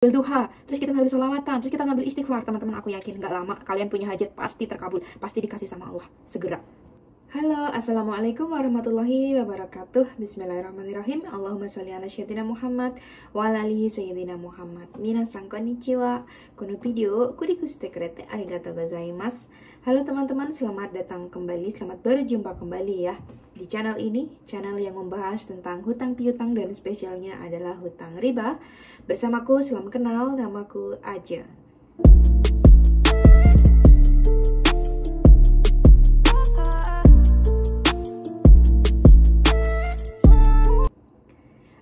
duha, terus kita ngambil sholawatan, terus kita ngambil istighfar, teman-teman, aku yakin nggak lama kalian punya hajat pasti terkabul, pasti dikasih sama Allah segera. Halo, assalamualaikum warahmatullahi wabarakatuh. Bismillahirrahmanirrahim. Allahumma sholli ala sayyidina Muhammad wa ala alihi sayyidina Muhammad. Minasan konnichiwa. Kono video kurikuste kurete arigatou gozaimasu. Halo teman-teman, selamat datang kembali, selamat berjumpa kembali ya di channel ini, channel yang membahas tentang hutang piutang dan spesialnya adalah hutang riba. Bersamaku, salam kenal, namaku Aja.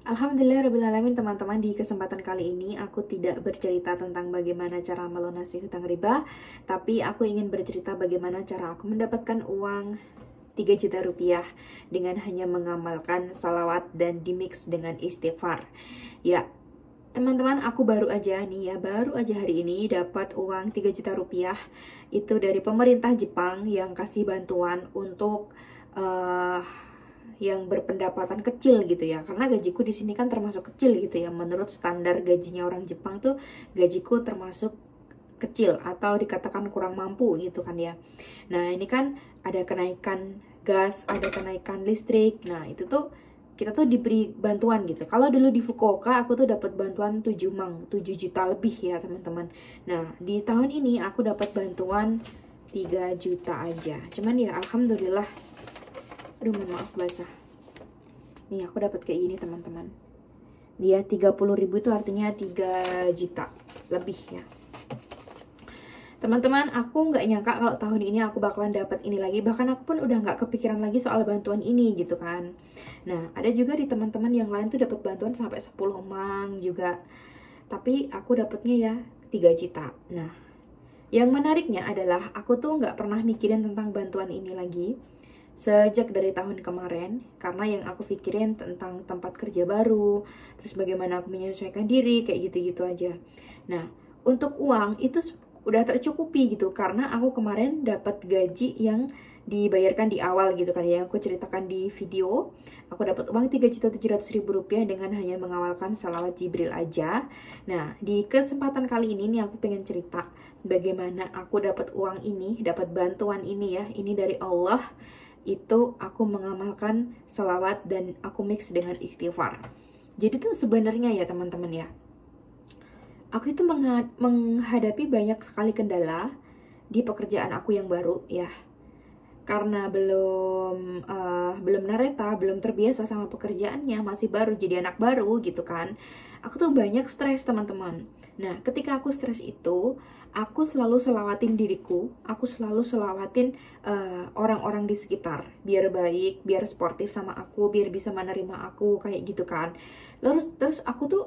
Alhamdulillahirrahmanirrahim, teman-teman. Di kesempatan kali ini aku tidak bercerita tentang bagaimana cara melunasi hutang riba, tapi aku ingin bercerita bagaimana cara aku mendapatkan uang 3 juta rupiah dengan hanya mengamalkan salawat dan dimix dengan istighfar. Ya, teman-teman, aku baru aja hari ini dapat uang 3 juta rupiah itu dari pemerintah Jepang yang kasih bantuan untuk yang berpendapatan kecil gitu ya, karena gajiku di sini kan termasuk kecil gitu ya, menurut standar gajinya orang Jepang tuh gajiku termasuk kecil atau dikatakan kurang mampu gitu kan ya. Nah, ini kan ada kenaikan gas, ada kenaikan listrik. Nah, itu tuh kita tuh diberi bantuan gitu. Kalau dulu di Fukuoka aku tuh dapat bantuan 7 juta lebih ya, teman-teman. Nah, di tahun ini aku dapat bantuan 3 juta aja. Cuman ya alhamdulillah. Aduh, mohon maaf basah. Nih, aku dapat kayak gini, teman-teman. Dia 30.000 itu artinya 3 juta lebih ya. Teman-teman, aku nggak nyangka kalau tahun ini aku bakalan dapat ini lagi. Bahkan aku pun udah nggak kepikiran lagi soal bantuan ini gitu kan. Nah, ada juga di teman-teman yang lain tuh dapat bantuan sampai 10 mang juga. Tapi aku dapatnya ya 3 juta. Nah, yang menariknya adalah aku tuh nggak pernah mikirin tentang bantuan ini lagi sejak dari tahun kemarin, karena yang aku pikirin tentang tempat kerja baru, terus bagaimana aku menyesuaikan diri, kayak gitu-gitu aja. Nah, untuk uang itu udah tercukupi gitu, karena aku kemarin dapat gaji yang dibayarkan di awal gitu kan, yang aku ceritakan di video. Aku dapat uang 3.700.000 rupiah dengan hanya mengawalkan salawat Jibril aja. Nah, di kesempatan kali ini nih aku pengen cerita bagaimana aku dapat uang ini, dapat bantuan ini ya, ini dari Allah. Itu aku mengamalkan salawat dan aku mix dengan istighfar. Jadi tuh sebenarnya ya teman-teman ya, aku itu menghadapi banyak sekali kendala di pekerjaan aku yang baru ya. Karena belum nareta, belum terbiasa sama pekerjaannya, masih baru jadi anak baru gitu kan. Aku tuh banyak stres, teman-teman. Nah, ketika aku stres itu, aku selalu selawatin diriku, aku selalu selawatin orang-orang di sekitar, biar baik, biar sportif sama aku, biar bisa menerima aku kayak gitu kan. Terus aku tuh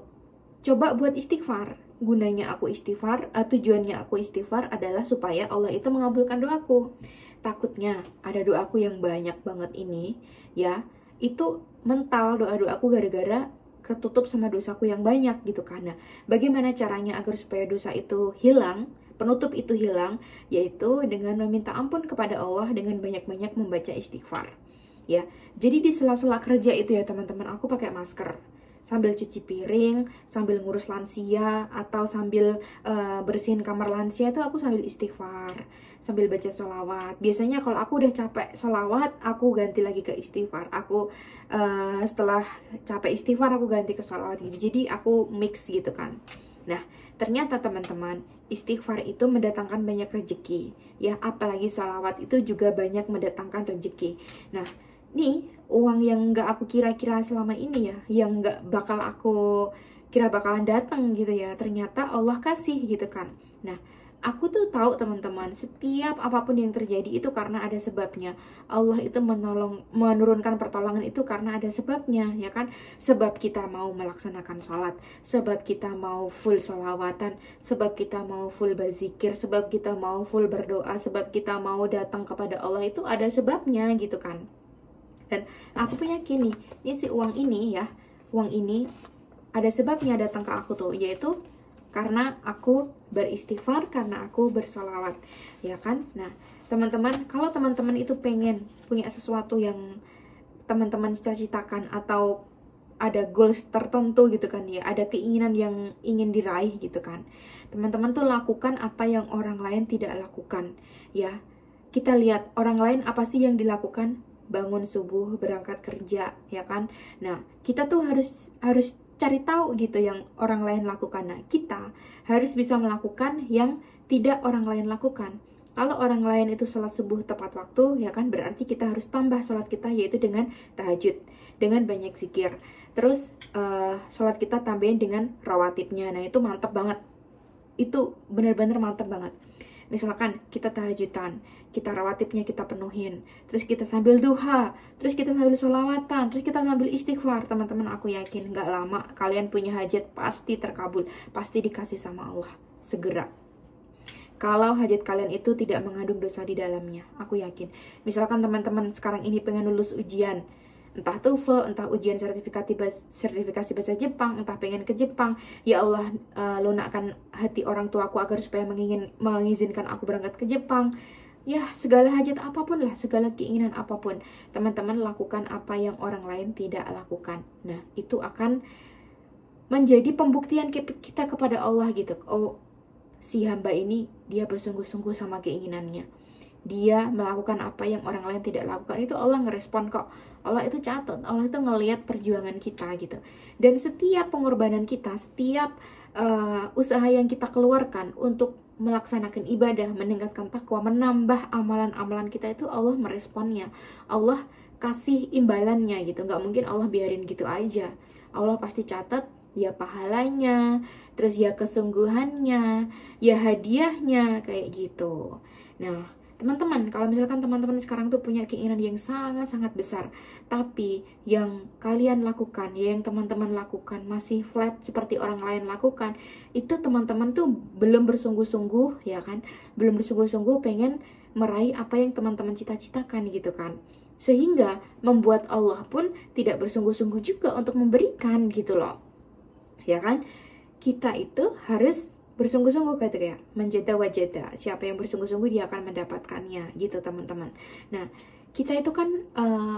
coba buat istighfar. Gunanya aku istighfar, tujuannya aku istighfar adalah supaya Allah itu mengabulkan doaku. Takutnya ada doaku yang banyak banget ini ya, itu mental doa-doaku gara-gara ketutup sama dosaku yang banyak gitu. Karena bagaimana caranya agar supaya dosa itu hilang, penutup itu hilang, yaitu dengan meminta ampun kepada Allah dengan banyak-banyak membaca istighfar ya. Jadi di sela-sela kerja itu ya teman-teman, aku pakai masker sambil cuci piring, sambil ngurus lansia, atau sambil bersihin kamar lansia itu aku sambil istighfar, sambil baca sholawat. Biasanya kalau aku udah capek sholawat, aku ganti lagi ke istighfar. Aku setelah capek istighfar, aku ganti ke sholawat gitu. Jadi aku mix gitu kan. Nah, ternyata teman-teman, istighfar itu mendatangkan banyak rezeki ya, apalagi sholawat itu juga banyak mendatangkan rezeki. Nah, nih uang yang nggak aku kira-kira selama ini ya, yang nggak bakal aku kira bakalan datang gitu ya, ternyata Allah kasih gitu kan. Nah, aku tuh tahu teman-teman, setiap apapun yang terjadi itu karena ada sebabnya. Allah itu menurunkan pertolongan itu karena ada sebabnya ya kan. Sebab kita mau melaksanakan sholat, sebab kita mau full sholawatan, sebab kita mau full berzikir, sebab kita mau full berdoa, sebab kita mau datang kepada Allah, itu ada sebabnya gitu kan. Dan aku punya yakin nih si uang ini ya, uang ini ada sebabnya datang ke aku tuh, yaitu karena aku beristighfar, karena aku bersolawat ya kan. Nah teman-teman, kalau teman-teman itu pengen punya sesuatu yang teman-teman cita-citakan atau ada goals tertentu gitu kan ya, ada keinginan yang ingin diraih gitu kan. Teman-teman tuh lakukan apa yang orang lain tidak lakukan ya. Kita lihat orang lain apa sih yang dilakukan, bangun subuh, berangkat kerja ya kan. Nah, kita tuh harus cari tahu gitu yang orang lain lakukan. Nah, kita harus bisa melakukan yang tidak orang lain lakukan. Kalau orang lain itu sholat subuh tepat waktu, ya kan, berarti kita harus tambah sholat kita, yaitu dengan tahajud, dengan banyak zikir. Terus sholat kita tambahin dengan rawatibnya. Nah, itu mantep banget. Itu benar-benar mantep banget. Misalkan kita tahajudan, kita rawatibnya kita penuhin, terus kita sambil duha, terus kita sambil sholawatan, terus kita sambil istighfar. Teman-teman, aku yakin gak lama kalian punya hajat pasti terkabul, pasti dikasih sama Allah segera. Kalau hajat kalian itu tidak mengandung dosa di dalamnya, aku yakin. Misalkan teman-teman sekarang ini pengen lulus ujian, entah TOEFL, entah ujian sertifikasi bahasa Jepang, entah pengen ke Jepang, ya Allah, lunakkan hati orang tuaku agar supaya mengizinkan aku berangkat ke Jepang. Ya, segala hajat apapun lah, segala keinginan apapun, teman-teman lakukan apa yang orang lain tidak lakukan. Nah, itu akan menjadi pembuktian kita kepada Allah gitu. Oh, si hamba ini dia bersungguh-sungguh sama keinginannya, dia melakukan apa yang orang lain tidak lakukan. Itu Allah ngerespon kok. Allah itu catat, Allah itu ngelihat perjuangan kita gitu. Dan setiap pengorbanan kita, setiap usaha yang kita keluarkan untuk melaksanakan ibadah, meningkatkan takwa, menambah amalan-amalan kita, itu Allah meresponnya. Allah kasih imbalannya gitu. Nggak mungkin Allah biarin gitu aja. Allah pasti catat ya pahalanya, terus ya kesungguhannya, ya hadiahnya, kayak gitu. Nah, teman-teman, kalau misalkan teman-teman sekarang tuh punya keinginan yang sangat-sangat besar, tapi yang kalian lakukan, ya yang teman-teman lakukan masih flat seperti orang lain lakukan, itu teman-teman tuh belum bersungguh-sungguh, ya kan? Belum bersungguh-sungguh pengen meraih apa yang teman-teman cita-citakan gitu kan. Sehingga membuat Allah pun tidak bersungguh-sungguh juga untuk memberikan gitu loh. Ya kan? Kita itu harus bersungguh-sungguh, kata kayak menjada wajada, siapa yang bersungguh-sungguh dia akan mendapatkannya gitu teman-teman. Nah, kita itu kan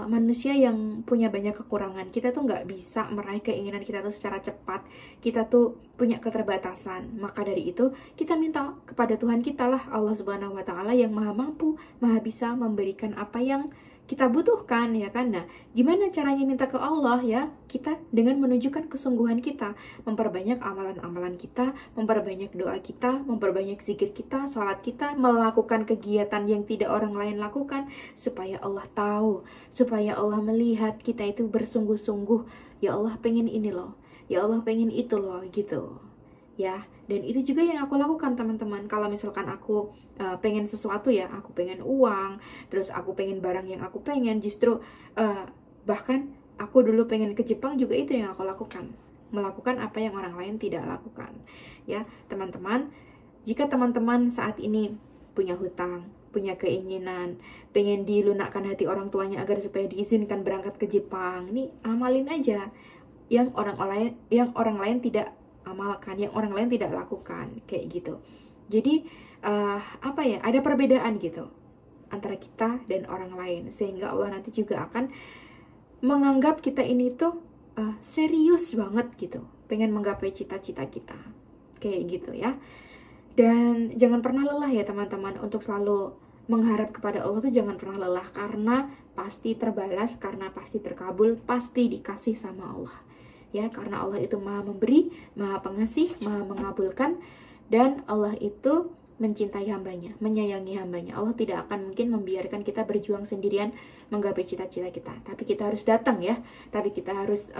manusia yang punya banyak kekurangan. Kita tuh nggak bisa meraih keinginan kita tuh secara cepat. Kita tuh punya keterbatasan. Maka dari itu kita minta kepada Tuhan kita lah, Allah Subhanahu Wa Taala yang maha mampu, maha bisa memberikan apa yang kita butuhkan, ya kan. Nah, gimana caranya minta ke Allah ya? Kita dengan menunjukkan kesungguhan kita, memperbanyak amalan-amalan kita, memperbanyak doa kita, memperbanyak zikir kita, sholat kita, melakukan kegiatan yang tidak orang lain lakukan, supaya Allah tahu, supaya Allah melihat kita itu bersungguh-sungguh. Ya Allah pengen ini loh, ya Allah pengen itu loh, gitu ya. Dan itu juga yang aku lakukan teman-teman. Kalau misalkan aku pengen sesuatu ya, aku pengen uang, terus aku pengen barang yang aku pengen, justru bahkan aku dulu pengen ke Jepang juga, itu yang aku lakukan, melakukan apa yang orang lain tidak lakukan. Ya teman-teman, jika teman-teman saat ini punya hutang, punya keinginan, pengen dilunakkan hati orang tuanya agar supaya diizinkan berangkat ke Jepang, ini amalin aja yang orang lain tidak amalkan, yang orang lain tidak lakukan, kayak gitu. Jadi apa ya, ada perbedaan gitu antara kita dan orang lain, sehingga Allah nanti juga akan menganggap kita ini tuh serius banget gitu, pengen menggapai cita-cita kita, kayak gitu ya. Dan jangan pernah lelah ya teman-teman untuk selalu mengharap kepada Allah tuh, jangan pernah lelah, karena pasti terbalas, karena pasti terkabul, pasti dikasih sama Allah. Ya, karena Allah itu maha memberi, maha pengasih, maha mengabulkan, dan Allah itu mencintai hambanya, menyayangi hambanya. Allah tidak akan mungkin membiarkan kita berjuang sendirian menggapai cita-cita kita. Tapi kita harus datang ya, tapi kita harus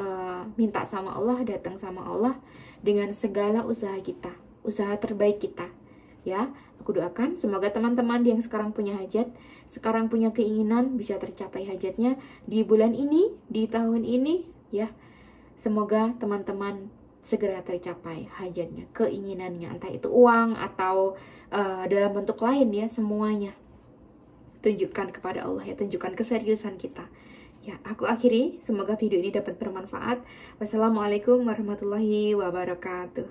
minta sama Allah, datang sama Allah dengan segala usaha kita, usaha terbaik kita. Ya, aku doakan semoga teman-teman yang sekarang punya hajat, sekarang punya keinginan, bisa tercapai hajatnya di bulan ini, di tahun ini ya. Semoga teman-teman segera tercapai hajatnya, keinginannya, entah itu uang atau dalam bentuk lain ya, semuanya tunjukkan kepada Allah ya, tunjukkan keseriusan kita. Ya, aku akhiri, semoga video ini dapat bermanfaat. Wassalamualaikum warahmatullahi wabarakatuh.